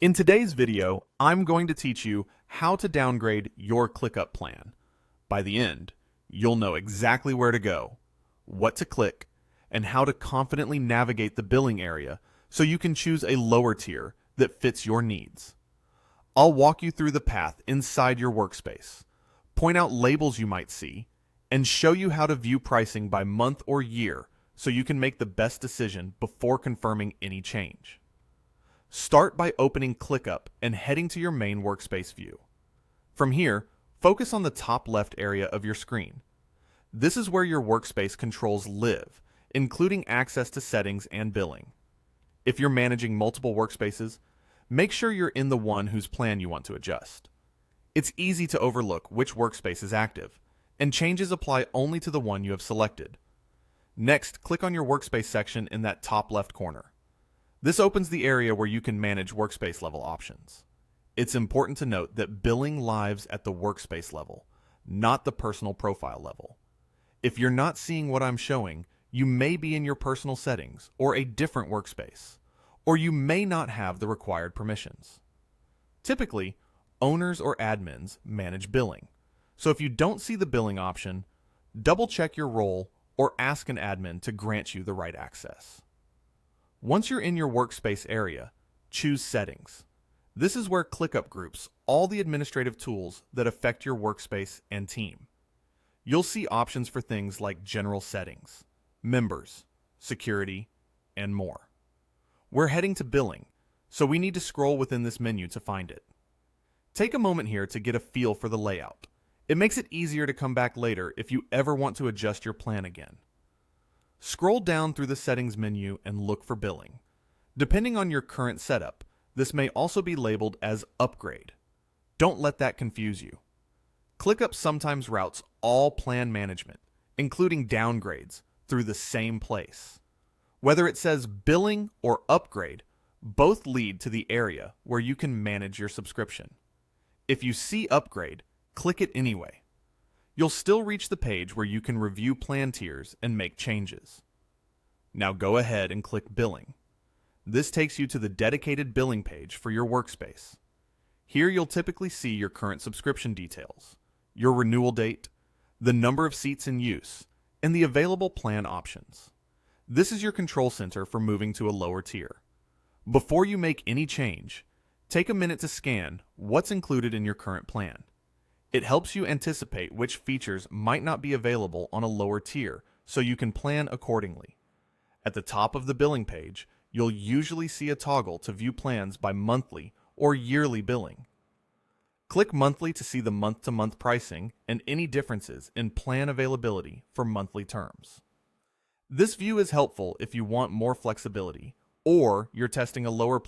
In today's video, I'm going to teach you how to downgrade your ClickUp plan. By the end, you'll know exactly where to go, what to click, and how to confidently navigate the billing area so you can choose a lower tier that fits your needs. I'll walk you through the path inside your workspace, point out labels you might see, and show you how to view pricing by month or year so you can make the best decision before confirming any change. Start by opening ClickUp and heading to your main workspace view. From here, focus on the top left area of your screen. This is where your workspace controls live, including access to settings and billing. If you're managing multiple workspaces, make sure you're in the one whose plan you want to adjust. It's easy to overlook which workspace is active, and changes apply only to the one you have selected. Next, click on your workspace section in that top left corner. This opens the area where you can manage workspace level options. It's important to note that billing lives at the workspace level, not the personal profile level. If you're not seeing what I'm showing, you may be in your personal settings or a different workspace, or you may not have the required permissions. Typically, owners or admins manage billing, so if you don't see the billing option, double-check your role or ask an admin to grant you the right access. Once you're in your workspace area, choose Settings. This is where ClickUp groups all the administrative tools that affect your workspace and team. You'll see options for things like General Settings, Members, Security, and more. We're heading to Billing, so we need to scroll within this menu to find it. Take a moment here to get a feel for the layout. It makes it easier to come back later if you ever want to adjust your plan again. Scroll down through the Settings menu and look for Billing. Depending on your current setup, this may also be labeled as Upgrade. Don't let that confuse you. ClickUp sometimes routes all plan management, including downgrades, through the same place. Whether it says Billing or Upgrade, both lead to the area where you can manage your subscription. If you see Upgrade, click it anyway. You'll still reach the page where you can review plan tiers and make changes. Now go ahead and click Billing. This takes you to the dedicated billing page for your workspace. Here you'll typically see your current subscription details, your renewal date, the number of seats in use, and the available plan options. This is your control center for moving to a lower tier. Before you make any change, take a minute to scan what's included in your current plan. It helps you anticipate which features might not be available on a lower tier, so you can plan accordingly. At the top of the billing page, you'll usually see a toggle to view plans by monthly or yearly billing. Click Monthly to see the month-to-month pricing and any differences in plan availability for monthly terms. This view is helpful if you want more flexibility, or you're testing a lower plan